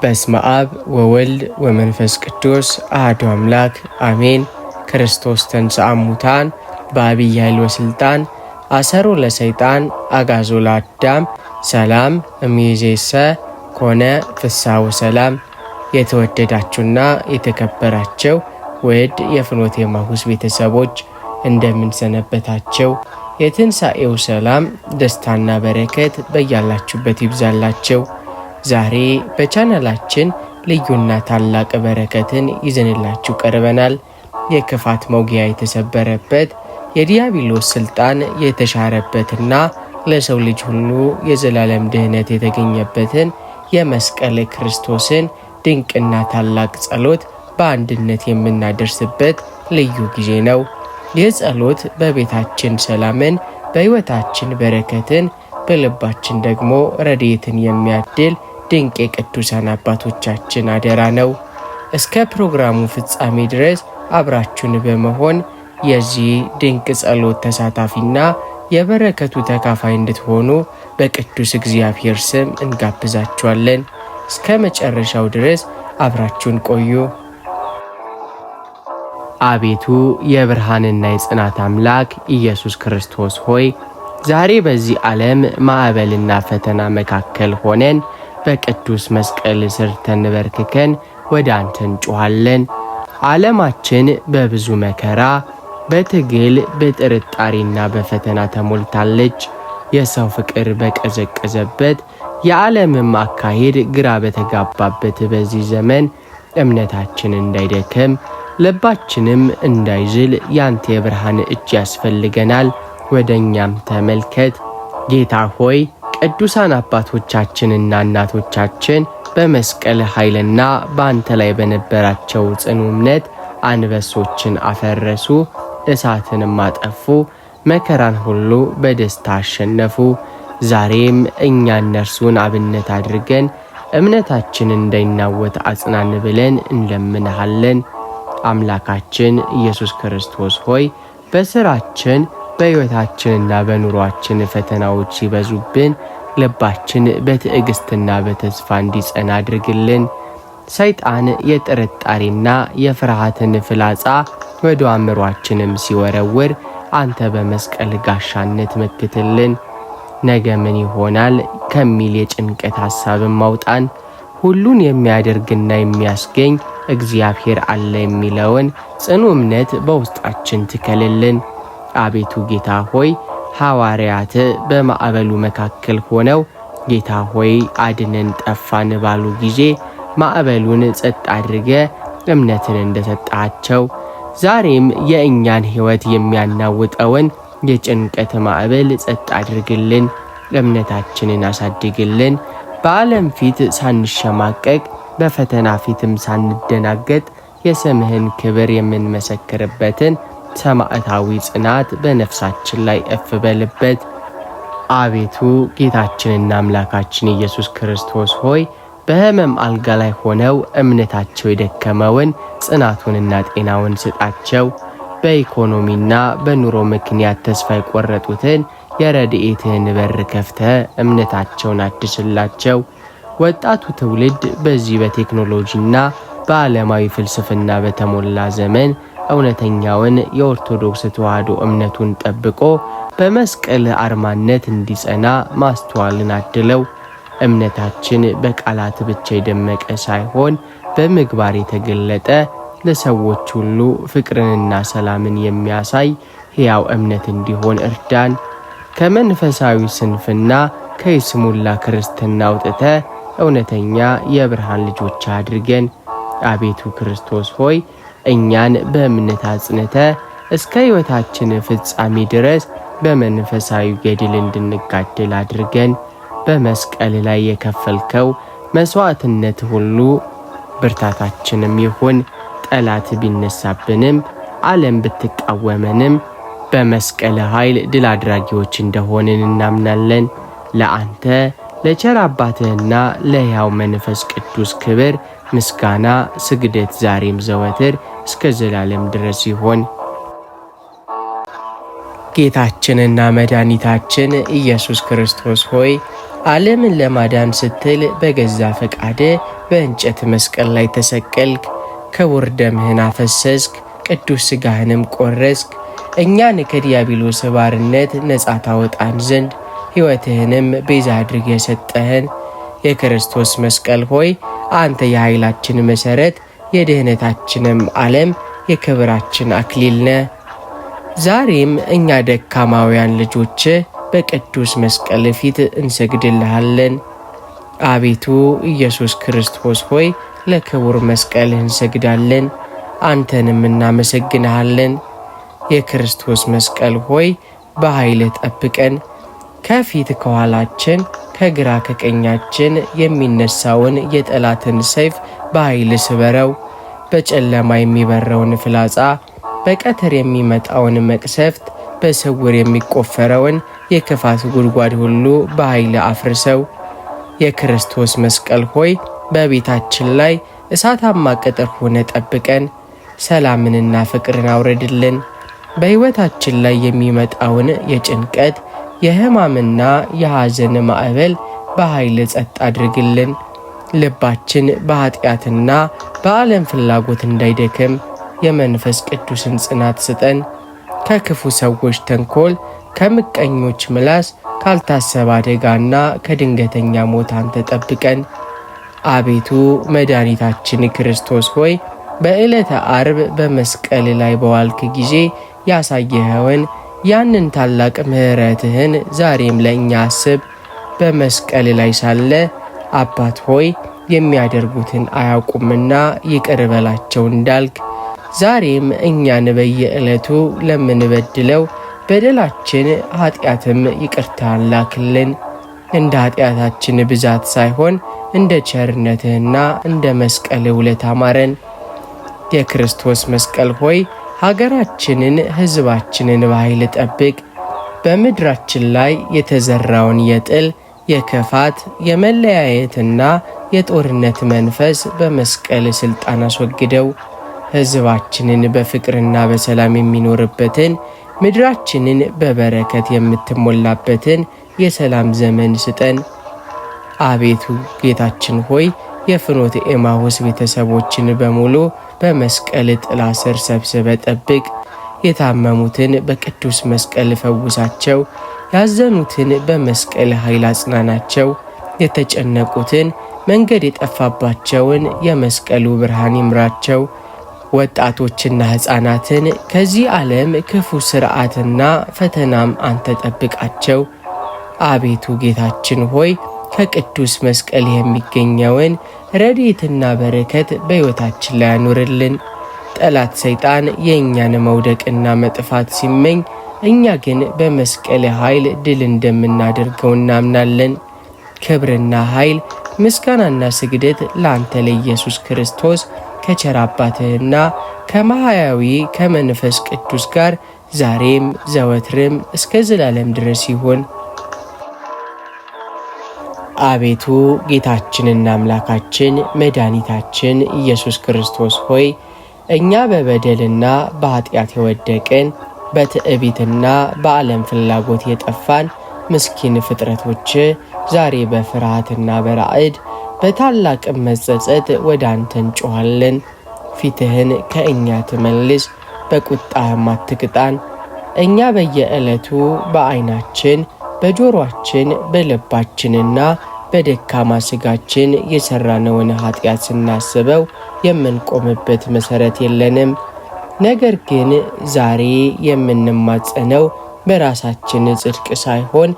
በስመ አብ ወወልድ ወመንፈስ ቅዱስ አሐዱ አምላክ አሜን። ክርስቶስ ተንሥአ እሙታን በዐቢይ ኃይል ወሥልጣን አሰሮ ለሰይጣን አግዓዞ ለአዳም ሰላም እምይእዜሰ ኮነ ፍስሐ ወሰላም። የተወደዳችሁና የተከበራችሁ ውድ የፍኖተ ኤማሁስ ቤተሰቦች እንደምን ሰነበታችሁ? የትንሣኤው ሰላም ደስታና በረከት በያላችሁበት ይብዛላችሁ። ዛሬ በቻናላችን ልዩና ታላቅ በረከትን ይዘንላችሁ ቀርበናል። የክፋት መውጊያ የተሰበረበት የዲያብሎስ ስልጣን የተሻረበትና ለሰው ልጅ ሁሉ የዘላለም ድህነት የተገኘበትን የመስቀል ክርስቶስን ድንቅና ታላቅ ጸሎት በአንድነት የምናደርስበት ልዩ ጊዜ ነው። ይህ ጸሎት በቤታችን ሰላምን፣ በሕይወታችን በረከትን፣ በልባችን ደግሞ ረድኤትን የሚያድል ድንቅ የቅዱሳን አባቶቻችን አደራ ነው። እስከ ፕሮግራሙ ፍጻሜ ድረስ አብራችሁን በመሆን የዚህ ድንቅ ጸሎት ተሳታፊና የበረከቱ ተካፋይ እንድትሆኑ በቅዱስ እግዚአብሔር ስም እንጋብዛችኋለን። እስከ መጨረሻው ድረስ አብራችሁን ቆዩ። አቤቱ የብርሃንና የጽናት አምላክ ኢየሱስ ክርስቶስ ሆይ ዛሬ በዚህ ዓለም ማዕበልና ፈተና መካከል ሆነን በቅዱስ መስቀል ስር ተንበርክከን ወደ አንተ እንጮኻለን። ዓለማችን በብዙ መከራ፣ በትግል፣ በጥርጣሬና በፈተና ተሞልታለች። የሰው ፍቅር በቀዘቀዘበት የዓለምም አካሄድ ግራ በተጋባበት በዚህ ዘመን እምነታችን እንዳይደክም ልባችንም እንዳይዝል ያንተ የብርሃን እጅ ያስፈልገናል። ወደ እኛም ተመልከት ጌታ ሆይ። ቅዱሳን አባቶቻችንና እናቶቻችን በመስቀል ኃይልና በአንተ ላይ በነበራቸው ጽኑ እምነት አንበሶችን አፈረሱ፣ እሳትንም አጠፉ፣ መከራን ሁሉ በደስታ አሸነፉ። ዛሬም እኛ እነርሱን አብነት አድርገን እምነታችን እንዳይናወጥ አጽናን ብለን እንለምንሃለን። አምላካችን ኢየሱስ ክርስቶስ ሆይ በሥራችን በሕይወታችንና በኑሯችን ፈተናዎች ሲበዙብን ልባችን በትዕግስትና በተስፋ እንዲጸና አድርግልን። ሰይጣን የጥርጣሬና የፍርሃትን ፍላጻ ወደ አእምሯችንም ሲወረውር አንተ በመስቀል ጋሻነት መክትልን። ነገ ምን ይሆናል ከሚል የጭንቀት ሐሳብም አውጣን። ሁሉን የሚያደርግና የሚያስገኝ እግዚአብሔር አለ የሚለውን ጽኑ እምነት በውስጣችን ትከልልን። አቤቱ ጌታ ሆይ ሐዋርያት በማዕበሉ መካከል ሆነው ጌታ ሆይ አድነን ጠፋን ባሉ ጊዜ ማዕበሉን ጸጥ አድርገ እምነትን እንደሰጣቸው ዛሬም የእኛን ሕይወት የሚያናውጠውን የጭንቀት ማዕበል ጸጥ አድርግልን። እምነታችንን አሳድግልን። በዓለም ፊት ሳንሸማቀቅ በፈተና ፊትም ሳንደናገጥ የስምህን ክብር የምንመሰክርበትን ሰማዕታዊ ጽናት በነፍሳችን ላይ እፍ በልበት። አቤቱ ጌታችንና አምላካችን ኢየሱስ ክርስቶስ ሆይ በሕመም አልጋ ላይ ሆነው እምነታቸው የደከመውን ጽናቱንና ጤናውን ስጣቸው። በኢኮኖሚና በኑሮ ምክንያት ተስፋ የቆረጡትን የረድኤትህን በር ከፍተ እምነታቸውን አድስላቸው። ወጣቱ ትውልድ በዚህ በቴክኖሎጂና በዓለማዊ ፍልስፍና በተሞላ ዘመን እውነተኛውን የኦርቶዶክስ ተዋሕዶ እምነቱን ጠብቆ በመስቀል አርማነት እንዲጸና ማስተዋልን አድለው። እምነታችን በቃላት ብቻ የደመቀ ሳይሆን በምግባር የተገለጠ ለሰዎች ሁሉ ፍቅርንና ሰላምን የሚያሳይ ሕያው እምነት እንዲሆን እርዳን። ከመንፈሳዊ ስንፍና ከይስሙላ ክርስትና አውጥተ እውነተኛ የብርሃን ልጆች አድርገን። አቤቱ ክርስቶስ ሆይ እኛን በእምነት አጽንተ እስከ ሕይወታችን ፍጻሜ ድረስ በመንፈሳዊ ገድል እንድንጋደል አድርገን። በመስቀል ላይ የከፈልከው መሥዋዕትነት ሁሉ ብርታታችንም ይሁን። ጠላት ቢነሳብንም ዓለም ብትቃወመንም በመስቀል ኃይል ድል አድራጊዎች እንደሆንን እናምናለን። ለአንተ ለቸር አባትህና ለሕያው መንፈስ ቅዱስ ክብር ምስጋና፣ ስግደት ዛሬም ዘወትር እስከ ዘላለም ድረስ ይሆን። ጌታችንና መድኃኒታችን ኢየሱስ ክርስቶስ ሆይ ዓለምን ለማዳን ስትል በገዛ ፈቃድ በእንጨት መስቀል ላይ ተሰቀልክ። ክቡር ደምህን አፈሰስክ፣ ቅዱስ ሥጋህንም ቆረስክ። እኛን ከዲያብሎስ ባርነት ነጻ ታወጣን ዘንድ ሕይወትህንም ቤዛ አድርገህ የሰጠህን የክርስቶስ መስቀል ሆይ አንተ የኃይላችን መሠረት፣ የድኅነታችንም ዓለም የክብራችን አክሊል ነህ። ዛሬም እኛ ደካማውያን ልጆች በቅዱስ መስቀል ፊት እንሰግድልሃለን። አቤቱ ኢየሱስ ክርስቶስ ሆይ ለክቡር መስቀልህ እንሰግዳለን፣ አንተንም እናመሰግንሃለን። የክርስቶስ መስቀል ሆይ በኃይልህ ጠብቀን። ከፊት ከኋላችን ከግራ ከቀኛችን የሚነሳውን የጠላትን ሰይፍ በኃይል ስበረው። በጨለማ የሚበረውን ፍላጻ፣ በቀትር የሚመጣውን መቅሰፍት፣ በስውር የሚቆፈረውን የክፋት ጉድጓድ ሁሉ በኃይል አፍርሰው። የክርስቶስ መስቀል ሆይ በቤታችን ላይ እሳታማ ቅጥር ሆነ ጠብቀን። ሰላምንና ፍቅርን አውረድልን። በሕይወታችን ላይ የሚመጣውን የጭንቀት የሕማምና የሐዘን ማዕበል በኃይል ጸጥ አድርግልን። ልባችን በኃጢአትና በዓለም ፍላጎት እንዳይደክም የመንፈስ ቅዱስን ጽናት ስጠን። ከክፉ ሰዎች ተንኮል፣ ከምቀኞች ምላስ፣ ካልታሰበ አደጋና ከድንገተኛ ሞት አንተ ጠብቀን። አቤቱ መድኃኒታችን ክርስቶስ ሆይ በዕለተ ዓርብ በመስቀል ላይ በዋልክ ጊዜ ያሳየኸውን ያንን ታላቅ ምሕረትህን ዛሬም ለእኛ አስብ። በመስቀል ላይ ሳለ አባት ሆይ የሚያደርጉትን አያውቁምና ይቅር በላቸው እንዳልክ ዛሬም እኛን በየዕለቱ ለምንበድለው በደላችን ኃጢአትም ይቅርታን ላክልን። እንደ ኃጢአታችን ብዛት ሳይሆን እንደ ቸርነትህና እንደ መስቀል ውለታ ማረን። የክርስቶስ መስቀል ሆይ ሀገራችንን፣ ሕዝባችንን በኃይል ጠብቅ። በምድራችን ላይ የተዘራውን የጥል፣ የክፋት፣ የመለያየትና የጦርነት መንፈስ በመስቀል ሥልጣን አስወግደው። ሕዝባችንን በፍቅርና በሰላም የሚኖርበትን፣ ምድራችንን በበረከት የምትሞላበትን የሰላም ዘመን ስጠን። አቤቱ ጌታችን ሆይ የፍኖተ ኤማሁስ ቤተሰቦችን በሙሉ በመስቀል ጥላ ስር ሰብስበ ጠብቅ። የታመሙትን በቅዱስ መስቀል ፈውሳቸው፣ ያዘኑትን በመስቀል ኃይል አጽናናቸው። የተጨነቁትን መንገድ የጠፋባቸውን የመስቀሉ ብርሃን ይምራቸው። ወጣቶችና ሕፃናትን ከዚህ ዓለም ክፉ ሥርዓትና ፈተናም አንተ ጠብቃቸው። አቤቱ ጌታችን ሆይ ከቅዱስ መስቀል የሚገኘውን ረድኤትና በረከት በሕይወታችን ላይ ያኑርልን። ጠላት ሰይጣን የእኛን መውደቅና መጥፋት ሲመኝ፣ እኛ ግን በመስቀል ኃይል ድል እንደምናደርገው እናምናለን። ክብርና ኃይል፣ ምስጋናና ስግደት ለአንተ ለኢየሱስ ክርስቶስ ከቸር አባትህና ከማህያዊ ከመንፈስ ቅዱስ ጋር ዛሬም ዘወትርም እስከ ዘላለም ድረስ ይሁን። አቤቱ ጌታችንና አምላካችን መድኃኒታችን ኢየሱስ ክርስቶስ ሆይ እኛ በበደልና በኃጢአት የወደቅን በትዕቢትና በዓለም ፍላጎት የጠፋን ምስኪን ፍጥረቶች ዛሬ በፍርሃትና በራዕድ በታላቅ መጸጸት ወደ አንተ እንጮኻለን። ፊትህን ከእኛ ትመልስ፣ በቁጣህም አትቅጣን። እኛ በየዕለቱ በዓይናችን በጆሮአችን በልባችንና በደካማ ሥጋችን የሠራነውን ኃጢአት ስናስበው የምንቆምበት መሠረት የለንም። ነገር ግን ዛሬ የምንማጸነው በራሳችን ጽድቅ ሳይሆን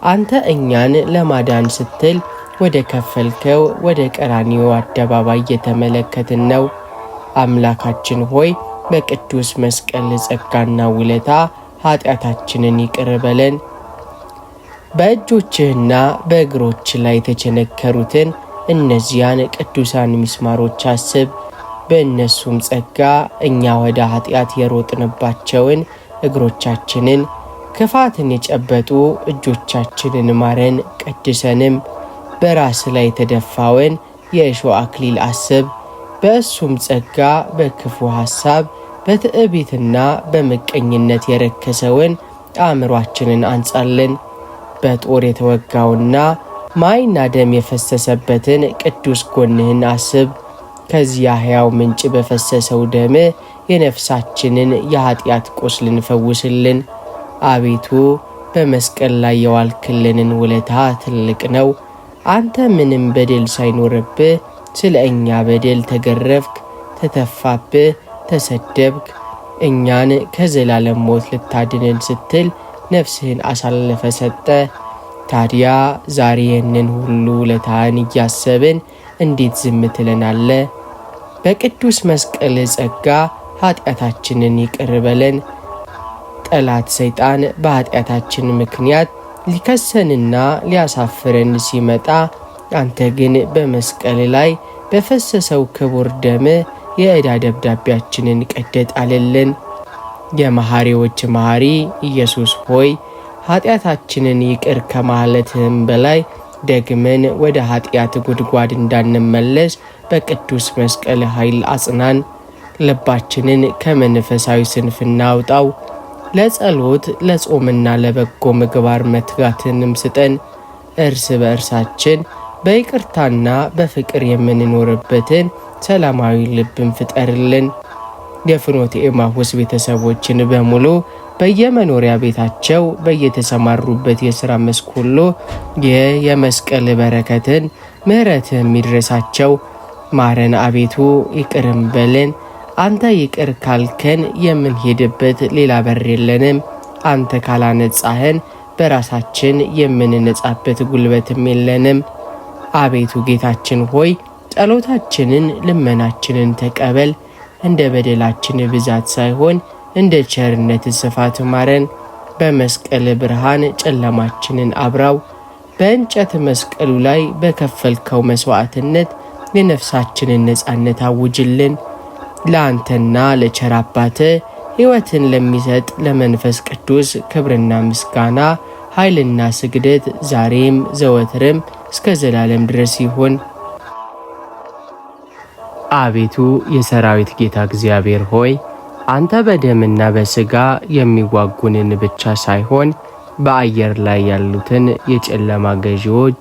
አንተ እኛን ለማዳን ስትል ወደ ከፈልከው ወደ ቀራንዮ አደባባይ የተመለከትን ነው። አምላካችን ሆይ በቅዱስ መስቀል ጸጋና ውለታ ኃጢአታችንን ይቅር በለን። በእጆችህና በእግሮች ላይ የተቸነከሩትን እነዚያን ቅዱሳን ሚስማሮች አስብ። በእነሱም ጸጋ እኛ ወደ ኃጢአት የሮጥንባቸውን እግሮቻችንን፣ ክፋትን የጨበጡ እጆቻችንን ማረን፣ ቀድሰንም። በራስ ላይ የተደፋውን የእሾህ አክሊል አስብ። በእሱም ጸጋ በክፉ ሐሳብ በትዕቢትና በምቀኝነት የረከሰውን አእምሯችንን አንጻልን። በጦር የተወጋውና ማይና ደም የፈሰሰበትን ቅዱስ ጎንህን አስብ። ከዚያ ሕያው ምንጭ በፈሰሰው ደም የነፍሳችንን የኃጢአት ቁስልን ፈውስልን። አቤቱ በመስቀል ላይ የዋልክልንን ውለታ ትልቅ ነው። አንተ ምንም በደል ሳይኖርብህ ስለ እኛ በደል ተገረፍክ፣ ተተፋብህ፣ ተሰደብክ። እኛን ከዘላለም ሞት ልታድነን ስትል ነፍስህን አሳልፈ ሰጠ። ታዲያ ዛሬ ይህንን ሁሉ ውለታህን እያሰብን እንዴት ዝም ትለናለ? በቅዱስ መስቀል ጸጋ ኃጢአታችንን ይቅር በለን። ጠላት ሰይጣን በኃጢአታችን ምክንያት ሊከሰንና ሊያሳፍረን ሲመጣ፣ አንተ ግን በመስቀል ላይ በፈሰሰው ክቡር ደም የዕዳ ደብዳቤያችንን ቀደጥ አለልን። የመሐሪዎች መሐሪ ኢየሱስ ሆይ ኃጢአታችንን ይቅር ከማለትህም በላይ ደግመን ወደ ኃጢአት ጉድጓድ እንዳንመለስ በቅዱስ መስቀል ኃይል አጽናን። ልባችንን ከመንፈሳዊ ስንፍና አውጣው። ለጸሎት ለጾምና ለበጎ ምግባር መትጋትንም ስጠን። እርስ በእርሳችን በይቅርታና በፍቅር የምንኖርበትን ሰላማዊ ልብን ፍጠርልን። የፍኖተ ኤማሁስ ቤተሰቦችን በሙሉ በየመኖሪያ ቤታቸው በየተሰማሩበት የሥራ መስክ ሁሉ የመስቀል በረከትን ምሕረትህም ይድረሳቸው። ማረን አቤቱ ይቅርም በለን። አንተ ይቅር ካልከን የምንሄድበት ሌላ በር የለንም። አንተ ካላነጻህን በራሳችን የምንነጻበት ጉልበትም የለንም። አቤቱ ጌታችን ሆይ ጸሎታችንን ልመናችንን ተቀበል። እንደ በደላችን ብዛት ሳይሆን እንደ ቸርነት ስፋት ማረን። በመስቀል ብርሃን ጨለማችንን አብራው። በእንጨት መስቀሉ ላይ በከፈልከው መስዋዕትነት የነፍሳችንን ነጻነት አውጅልን። ለአንተና ለቸር አባትህ ሕይወትን ለሚሰጥ ለመንፈስ ቅዱስ ክብርና ምስጋና ኃይልና ስግደት ዛሬም ዘወትርም እስከ ዘላለም ድረስ ይሁን። አቤቱ የሰራዊት ጌታ እግዚአብሔር ሆይ አንተ በደምና በሥጋ የሚዋጉንን ብቻ ሳይሆን በአየር ላይ ያሉትን የጨለማ ገዢዎች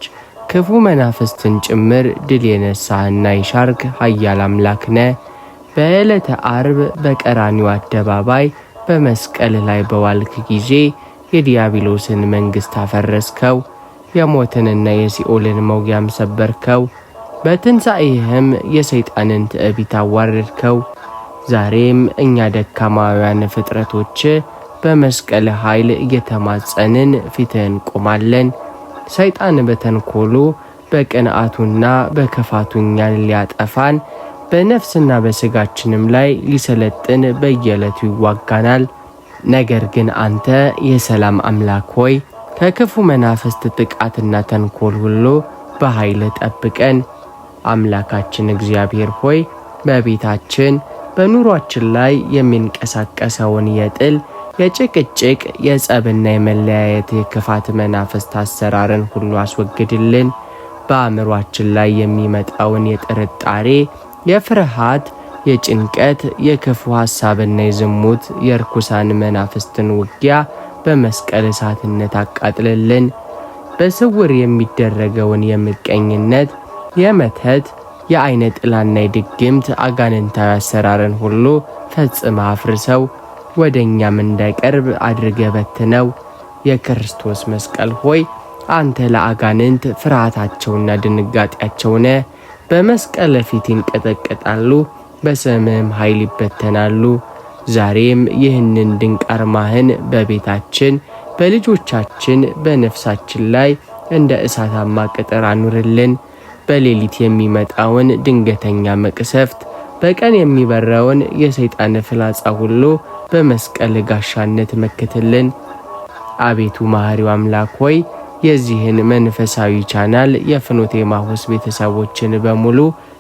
ክፉ መናፍስትን ጭምር ድል የነሳህና የሻርክ ኃያል አምላክ ነህ። በዕለተ ዓርብ በቀራኒው አደባባይ በመስቀል ላይ በዋልክ ጊዜ የዲያብሎስን መንግሥት አፈረስከው፣ የሞትንና የሲኦልን መውጊያም ሰበርከው። በትንሣኤህም የሰይጣንን ትዕቢት አዋረድከው። ዛሬም እኛ ደካማውያን ፍጥረቶች በመስቀል ኃይል እየተማጸንን ፊትህን ቆማለን። ሰይጣን በተንኮሉ በቅንዓቱና በክፋቱ እኛን ሊያጠፋን በነፍስና በሥጋችንም ላይ ሊሰለጥን በየዕለቱ ይዋጋናል። ነገር ግን አንተ የሰላም አምላክ ሆይ ከክፉ መናፍስት ጥቃትና ተንኮል ሁሉ በኃይል ጠብቀን። አምላካችን እግዚአብሔር ሆይ በቤታችን በኑሯችን ላይ የሚንቀሳቀሰውን የጥል፣ የጭቅጭቅ፣ የጸብና የመለያየት የክፋት መናፍስት አሰራርን ሁሉ አስወግድልን። በአእምሯችን ላይ የሚመጣውን የጥርጣሬ፣ የፍርሃት፣ የጭንቀት፣ የክፉ ሐሳብና የዝሙት የርኩሳን መናፍስትን ውጊያ በመስቀል እሳትነት አቃጥልልን። በስውር የሚደረገውን የምቀኝነት፣ የመተት፣ የአይነ ጥላና የድግምት አጋንንታዊ አሰራርን ሁሉ ፈጽመ አፍርሰው ወደ እኛም እንዳይቀርብ አድርገ በትነው። የክርስቶስ መስቀል ሆይ አንተ ለአጋንንት ፍርሃታቸውና ድንጋጤያቸው ነህ። በመስቀል ፊት ይንቀጠቀጣሉ፣ በስምህም ኃይል ይበተናሉ። ዛሬም ይህንን ድንቅ አርማህን በቤታችን፣ በልጆቻችን፣ በነፍሳችን ላይ እንደ እሳታማ ቅጥር አኑርልን። በሌሊት የሚመጣውን ድንገተኛ መቅሰፍት፣ በቀን የሚበረውን የሰይጣን ፍላጻ ሁሉ በመስቀል ጋሻነት መክትልን። አቤቱ መሐሪው አምላክ ሆይ የዚህን መንፈሳዊ ቻናል የፍኖተ ኤማሁስ ቤተሰቦችን በሙሉ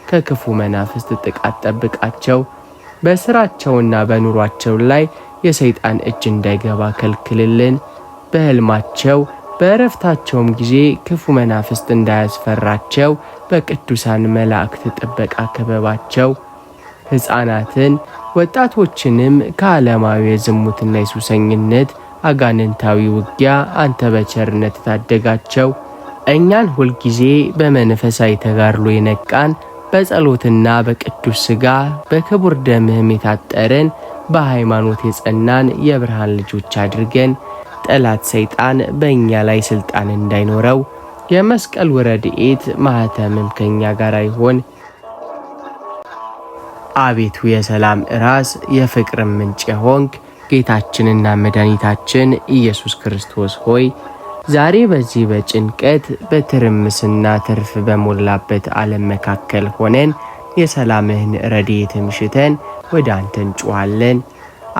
ከክፉ መናፍስት ጥቃት ጠብቃቸው። በስራቸውና በኑሯቸው ላይ የሰይጣን እጅ እንዳይገባ ከልክልልን። በሕልማቸው በእረፍታቸውም ጊዜ ክፉ መናፍስት እንዳያስፈራቸው በቅዱሳን መላእክት ጥበቃ ከበባቸው። ሕፃናትን ወጣቶችንም ከዓለማዊ የዝሙትና የሱሰኝነት አጋንንታዊ ውጊያ አንተ በቸርነት ታደጋቸው። እኛን ሁልጊዜ በመንፈሳዊ ተጋድሎ የነቃን በጸሎትና በቅዱስ ሥጋ በክቡር ደምህም የታጠርን በሃይማኖት የጸናን የብርሃን ልጆች አድርገን ጠላት ሰይጣን በእኛ ላይ ሥልጣን እንዳይኖረው የመስቀል ረድኤት ማኅተምም ከእኛ ጋር ይሆን። አቤቱ የሰላም ራስ የፍቅር ምንጭ የሆንክ ጌታችንና መድኃኒታችን ኢየሱስ ክርስቶስ ሆይ ዛሬ በዚህ በጭንቀት በትርምስና ትርፍ በሞላበት ዓለም መካከል ሆነን የሰላምህን ረድኤት ምሽተን ወደ አንተ እንጮኻለን።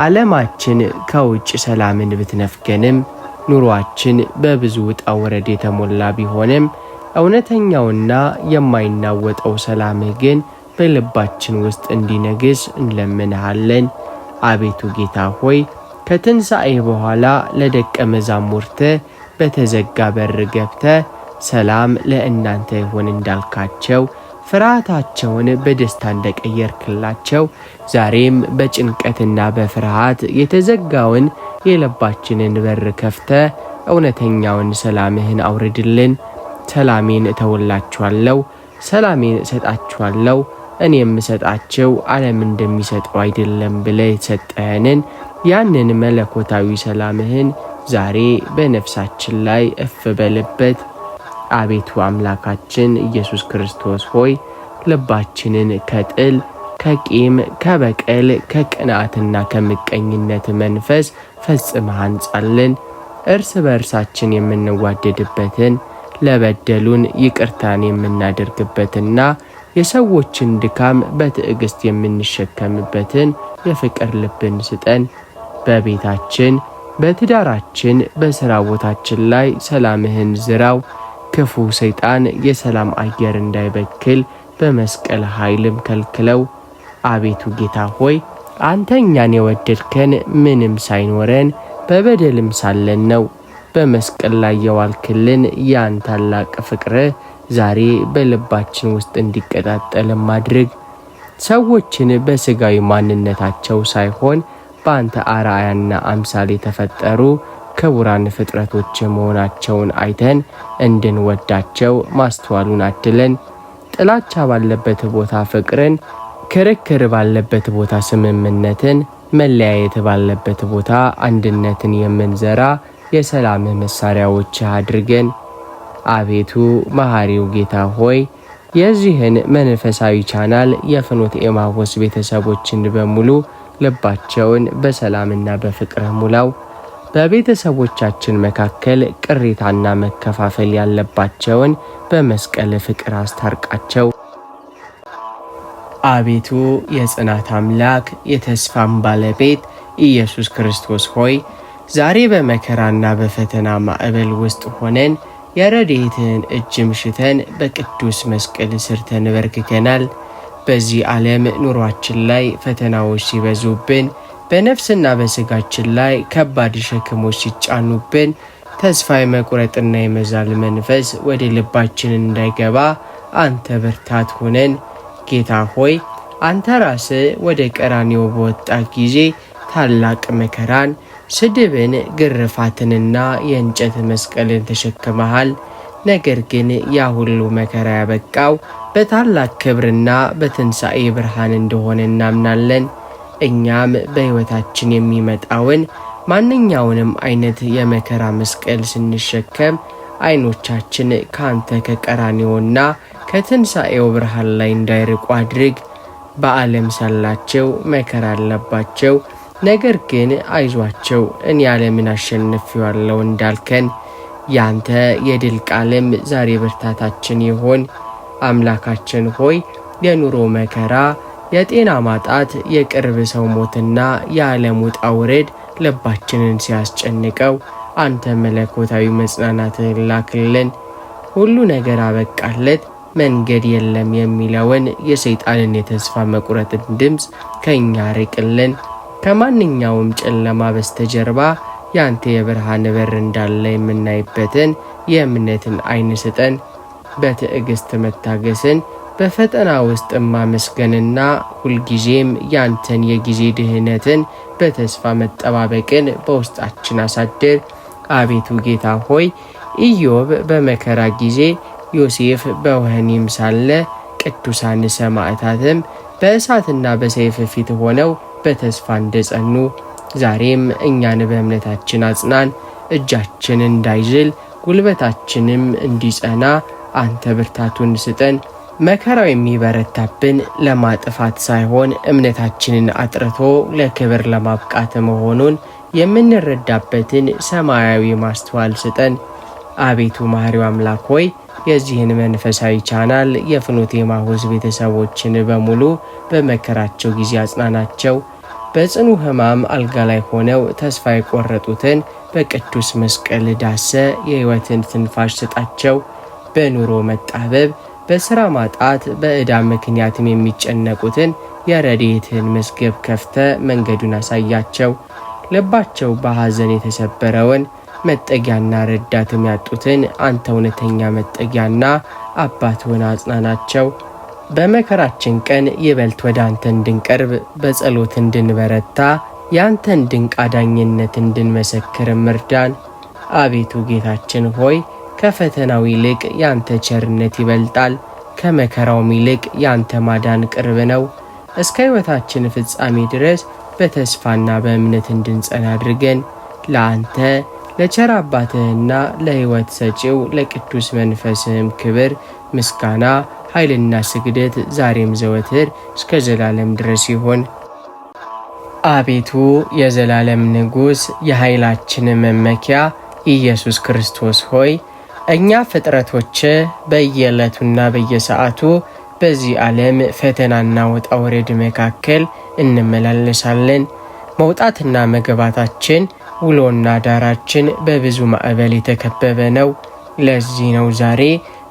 ዓለማችን ከውጭ ሰላምን ብትነፍገንም ኑሯችን በብዙ ውጣ ውረድ የተሞላ ቢሆንም እውነተኛውና የማይናወጠው ሰላምህ ግን በልባችን ውስጥ እንዲነግስ እንለምንሃለን። አቤቱ ጌታ ሆይ ከትንሣኤ በኋላ ለደቀ መዛሙርትህ በተዘጋ በር ገብተህ ሰላም ለእናንተ ይሁን እንዳልካቸው ፍርሃታቸውን በደስታ እንደቀየርክላቸው ዛሬም በጭንቀትና በፍርሃት የተዘጋውን የልባችንን በር ከፍተህ እውነተኛውን ሰላምህን አውርድልን። ሰላሜን እተውላችኋለሁ፣ ሰላሜን እሰጣችኋለሁ፣ እኔ የምሰጣቸው ዓለም እንደሚሰጠው አይደለም ብለህ የተሰጠህንን ያንን መለኮታዊ ሰላምህን ዛሬ በነፍሳችን ላይ እፍ በልበት። አቤቱ አምላካችን ኢየሱስ ክርስቶስ ሆይ ልባችንን ከጥል፣ ከቂም፣ ከበቀል፣ ከቅንዓትና ከምቀኝነት መንፈስ ፈጽመህ አንጻልን። እርስ በእርሳችን የምንዋደድበትን ለበደሉን ይቅርታን የምናደርግበትና የሰዎችን ድካም በትዕግስት የምንሸከምበትን የፍቅር ልብን ስጠን። በቤታችን፣ በትዳራችን፣ በሥራ ቦታችን ላይ ሰላምህን ዝራው። ክፉ ሰይጣን የሰላም አየር እንዳይበክል በመስቀል ኃይልም ከልክለው። አቤቱ ጌታ ሆይ አንተ እኛን የወደድከን ምንም ሳይኖረን በበደልም ሳለን ነው። በመስቀል ላይ የዋልክልን ያን ታላቅ ፍቅርህ ዛሬ በልባችን ውስጥ እንዲቀጣጠልም አድርግ። ሰዎችን በሥጋዊ ማንነታቸው ሳይሆን በአንተ አርአያና አምሳል የተፈጠሩ ክቡራን ፍጥረቶች መሆናቸውን አይተን እንድንወዳቸው ማስተዋሉን አድለን። ጥላቻ ባለበት ቦታ ፍቅርን፣ ክርክር ባለበት ቦታ ስምምነትን፣ መለያየት ባለበት ቦታ አንድነትን የምንዘራ የሰላም መሳሪያዎች አድርገን። አቤቱ መሐሪው ጌታ ሆይ የዚህን መንፈሳዊ ቻናል የፍኖተ ኤማሁስ ቤተሰቦችን በሙሉ ልባቸውን በሰላምና በፍቅር ሙላው። በቤተሰቦቻችን መካከል ቅሬታና መከፋፈል ያለባቸውን በመስቀል ፍቅር አስታርቃቸው። አቤቱ የጽናት አምላክ የተስፋም ባለቤት ኢየሱስ ክርስቶስ ሆይ ዛሬ በመከራና በፈተና ማዕበል ውስጥ ሆነን የረድኤትህን እጅ ምሽተን በቅዱስ መስቀል ስር ተንበርክከናል። በዚህ ዓለም ኑሯችን ላይ ፈተናዎች ሲበዙብን፣ በነፍስና በሥጋችን ላይ ከባድ ሸክሞች ሲጫኑብን፣ ተስፋ የመቁረጥና የመዛል መንፈስ ወደ ልባችን እንዳይገባ አንተ ብርታት ሆነን። ጌታ ሆይ አንተ ራስህ ወደ ቀራንዮ በወጣ ጊዜ ታላቅ መከራን፣ ስድብን፣ ግርፋትንና የእንጨት መስቀልን ተሸክመሃል። ነገር ግን ያ ሁሉ መከራ ያበቃው በታላቅ ክብርና በትንሣኤ ብርሃን እንደሆነ እናምናለን። እኛም በሕይወታችን የሚመጣውን ማንኛውንም አይነት የመከራ መስቀል ስንሸከም አይኖቻችን ካንተ ከቀራንዮና ከትንሣኤው ብርሃን ላይ እንዳይርቁ አድርግ። በዓለም ሳላቸው መከራ አለባቸው፣ ነገር ግን አይዟቸው እኔ ዓለምን አሸንፌዋለሁ እንዳልከን ያንተ የድል ቃልም ዛሬ ብርታታችን ይሆን። አምላካችን ሆይ የኑሮ መከራ፣ የጤና ማጣት፣ የቅርብ ሰው ሞትና የዓለም ውጣ ውረድ ልባችንን ሲያስጨንቀው አንተ መለኮታዊ መጽናናትህን ላክልን። ሁሉ ነገር አበቃለት፣ መንገድ የለም የሚለውን የሰይጣንን የተስፋ መቁረጥን ድምፅ ከእኛ ርቅልን። ከማንኛውም ጨለማ በስተጀርባ ያንተ የብርሃን በር እንዳለ የምናይበትን የእምነትን ዓይን ስጠን። በትዕግሥት መታገስን፣ በፈተና ውስጥ ማመስገንና ሁልጊዜም ያንተን የጊዜ ድህነትን በተስፋ መጠባበቅን በውስጣችን አሳድር። አቤቱ ጌታ ሆይ ኢዮብ በመከራ ጊዜ፣ ዮሴፍ በወህኒም ሳለ፣ ቅዱሳን ሰማዕታትም በእሳትና በሰይፍ ፊት ሆነው በተስፋ እንደጸኑ ዛሬም እኛን በእምነታችን አጽናን። እጃችን እንዳይዝል ጉልበታችንም እንዲጸና አንተ ብርታቱን ስጠን። መከራው የሚበረታብን ለማጥፋት ሳይሆን እምነታችንን አጥርቶ ለክብር ለማብቃት መሆኑን የምንረዳበትን ሰማያዊ ማስተዋል ስጠን። አቤቱ መሐሪው አምላክ ሆይ የዚህን መንፈሳዊ ቻናል የፍኖተ ኤማሁስ ቤተሰቦችን በሙሉ በመከራቸው ጊዜ አጽናናቸው። በጽኑ ሕማም አልጋ ላይ ሆነው ተስፋ የቆረጡትን በቅዱስ መስቀል ዳሰ የሕይወትን ትንፋሽ ስጣቸው። በኑሮ መጣበብ፣ በሥራ ማጣት፣ በዕዳ ምክንያትም የሚጨነቁትን የረድኤትህን መዝገብ ከፍተ መንገዱን አሳያቸው። ልባቸው በሐዘን የተሰበረውን መጠጊያና ረዳትም ያጡትን አንተ እውነተኛ መጠጊያና አባት ሆነ አጽናናቸው። በመከራችን ቀን ይበልጥ ወደ አንተ እንድንቀርብ በጸሎት እንድንበረታ ያንተን ድንቅ አዳኝነት እንድንመሰክር እርዳን። አቤቱ ጌታችን ሆይ ከፈተናው ይልቅ ያንተ ቸርነት ይበልጣል፣ ከመከራውም ይልቅ ያንተ ማዳን ቅርብ ነው። እስከ ሕይወታችን ፍጻሜ ድረስ በተስፋና በእምነት እንድንጸና አድርገን። ለአንተ ለቸር አባትህና ለሕይወት ሰጪው ለቅዱስ መንፈስህም ክብር፣ ምስጋና፣ ኃይልና ስግደት ዛሬም ዘወትር እስከ ዘላለም ድረስ ይሆን። አቤቱ የዘላለም ንጉሥ የኃይላችን መመኪያ ኢየሱስ ክርስቶስ ሆይ እኛ ፍጥረቶች በየዕለቱና በየሰዓቱ በዚህ ዓለም ፈተናና ውጣ ውረድ መካከል እንመላለሳለን። መውጣትና መግባታችን፣ ውሎና ዳራችን በብዙ ማዕበል የተከበበ ነው። ለዚህ ነው ዛሬ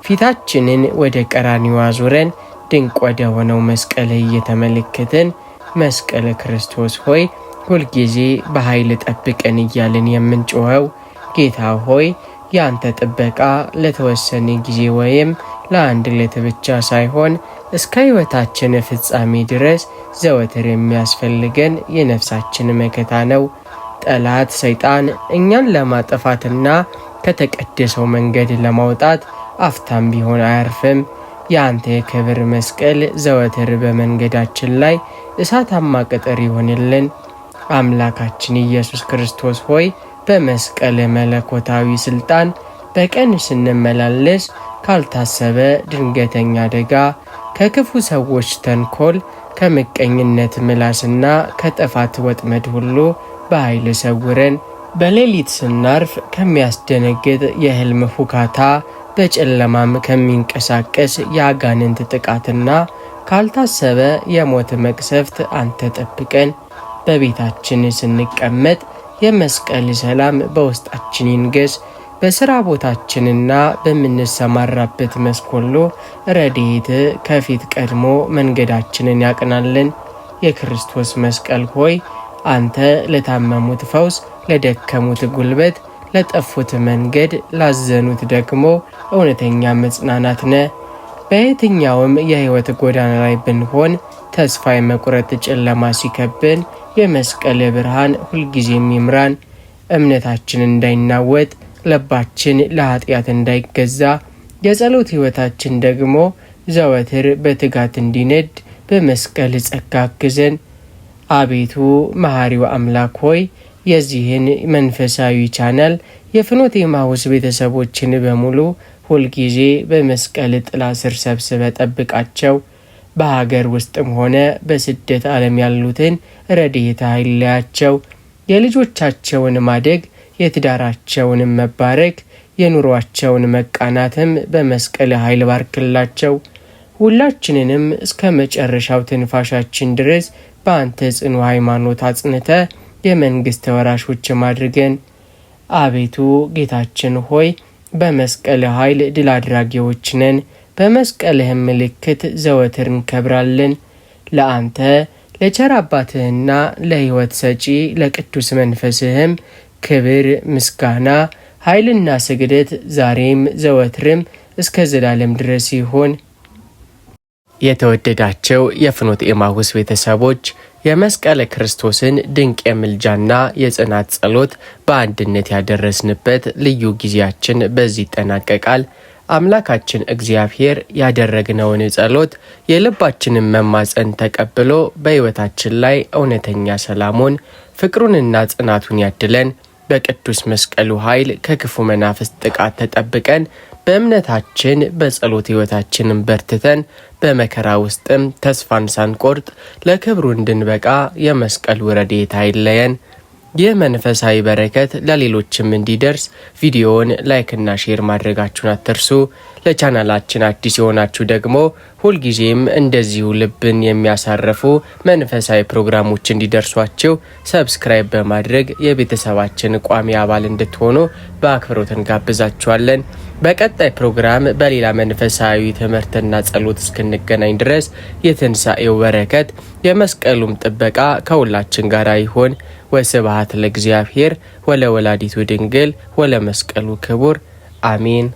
ፊታችንን ወደ ቀራንዮ አዙረን ድንቅ ወደ ሆነው መስቀል እየተመለከትን መስቀል ክርስቶስ ሆይ ሁልጊዜ በኃይል ጠብቀን እያልን የምንጮኸው። ጌታ ሆይ ያንተ ጥበቃ ለተወሰነ ጊዜ ወይም ለአንድ ዕለት ብቻ ሳይሆን እስከ ሕይወታችን ፍጻሜ ድረስ ዘወትር የሚያስፈልገን የነፍሳችን መከታ ነው። ጠላት ሰይጣን እኛን ለማጥፋትና ከተቀደሰው መንገድ ለማውጣት አፍታም ቢሆን አያርፍም። የአንተ የክብር መስቀል ዘወትር በመንገዳችን ላይ እሳታማ ቅጥር ይሆንልን። አምላካችን ኢየሱስ ክርስቶስ ሆይ በመስቀል መለኮታዊ ስልጣን በቀን ስንመላለስ ካልታሰበ ድንገተኛ አደጋ፣ ከክፉ ሰዎች ተንኮል፣ ከምቀኝነት ምላስና ከጥፋት ወጥመድ ሁሉ በኃይል ሰውረን። በሌሊት ስናርፍ ከሚያስደነግጥ የሕልም ሁካታ፣ በጨለማም ከሚንቀሳቀስ የአጋንንት ጥቃትና ካልታሰበ የሞት መቅሰፍት አንተ ጠብቀን። በቤታችን ስንቀመጥ የመስቀል ሰላም በውስጣችን ይንገስ። በሥራ ቦታችንና በምንሰማራበት መስክ ሁሉ ረድኤት ከፊት ቀድሞ መንገዳችንን ያቅናልን። የክርስቶስ መስቀል ሆይ አንተ ለታመሙት ፈውስ፣ ለደከሙት ጉልበት፣ ለጠፉት መንገድ፣ ላዘኑት ደግሞ እውነተኛ መጽናናት ነህ። በየትኛውም የሕይወት ጎዳና ላይ ብንሆን ተስፋ የመቁረጥ ጨለማ ሲከብን የመስቀል ብርሃን ሁልጊዜም ይምራን። እምነታችን እንዳይናወጥ፣ ልባችን ለኃጢአት እንዳይገዛ፣ የጸሎት ሕይወታችን ደግሞ ዘወትር በትጋት እንዲነድ በመስቀል ጸጋ አግዘን። አቤቱ መሐሪው አምላክ ሆይ የዚህን መንፈሳዊ ቻናል የፍኖተ ኤማሁስ ቤተሰቦችን በሙሉ ሁልጊዜ በመስቀል ጥላ ስር ሰብስበ ጠብቃቸው። በሀገር ውስጥም ሆነ በስደት ዓለም ያሉትን ረድኤት አይለያቸው። የልጆቻቸውን ማደግ፣ የትዳራቸውን መባረክ፣ የኑሯቸውን መቃናትም በመስቀል ኃይል ባርክላቸው። ሁላችንንም እስከ መጨረሻው ትንፋሻችን ድረስ በአንተ ጽኑ ሃይማኖት አጽንተ የመንግሥት ወራሾች አድርገን። አቤቱ ጌታችን ሆይ በመስቀል ኃይል ድል አድራጊዎች ነን። በመስቀልህም ምልክት ዘወትር እንከብራለን። ለአንተ ለቸር አባትህና ለሕይወት ሰጪ ለቅዱስ መንፈስህም ክብር፣ ምስጋና፣ ኃይልና ስግደት ዛሬም ዘወትርም እስከ ዘላለም ድረስ ይሆን። የተወደዳቸው የፍኖተ ኤማሁስ ቤተሰቦች የመስቀለ ክርስቶስን ድንቅ የምልጃና የጽናት ጸሎት በአንድነት ያደረስንበት ልዩ ጊዜያችን በዚህ ይጠናቀቃል። አምላካችን እግዚአብሔር ያደረግነውን ጸሎት የልባችንን መማፀን ተቀብሎ በሕይወታችን ላይ እውነተኛ ሰላሙን ፍቅሩንና ጽናቱን ያድለን። በቅዱስ መስቀሉ ኃይል ከክፉ መናፍስት ጥቃት ተጠብቀን በእምነታችን በጸሎት ሕይወታችንን በርትተን በመከራ ውስጥም ተስፋን ሳንቆርጥ ለክብሩ እንድንበቃ የመስቀሉ ረድኤት አይለየን። ይህ መንፈሳዊ በረከት ለሌሎችም እንዲደርስ ቪዲዮውን ላይክና ሼር ማድረጋችሁን አትርሱ። ለቻናላችን አዲስ የሆናችሁ ደግሞ ሁልጊዜም እንደዚሁ ልብን የሚያሳርፉ መንፈሳዊ ፕሮግራሞች እንዲደርሷችሁ ሰብስክራይብ በማድረግ የቤተሰባችን ቋሚ አባል እንድትሆኑ በአክብሮት እንጋብዛችኋለን። በቀጣይ ፕሮግራም በሌላ መንፈሳዊ ትምህርትና ጸሎት እስክንገናኝ ድረስ የትንሣኤው በረከት የመስቀሉም ጥበቃ ከሁላችን ጋር ይሆን። ወስብሐት ለእግዚአብሔር ወለወላዲቱ ድንግል ወለመስቀሉ ክቡር አሜን።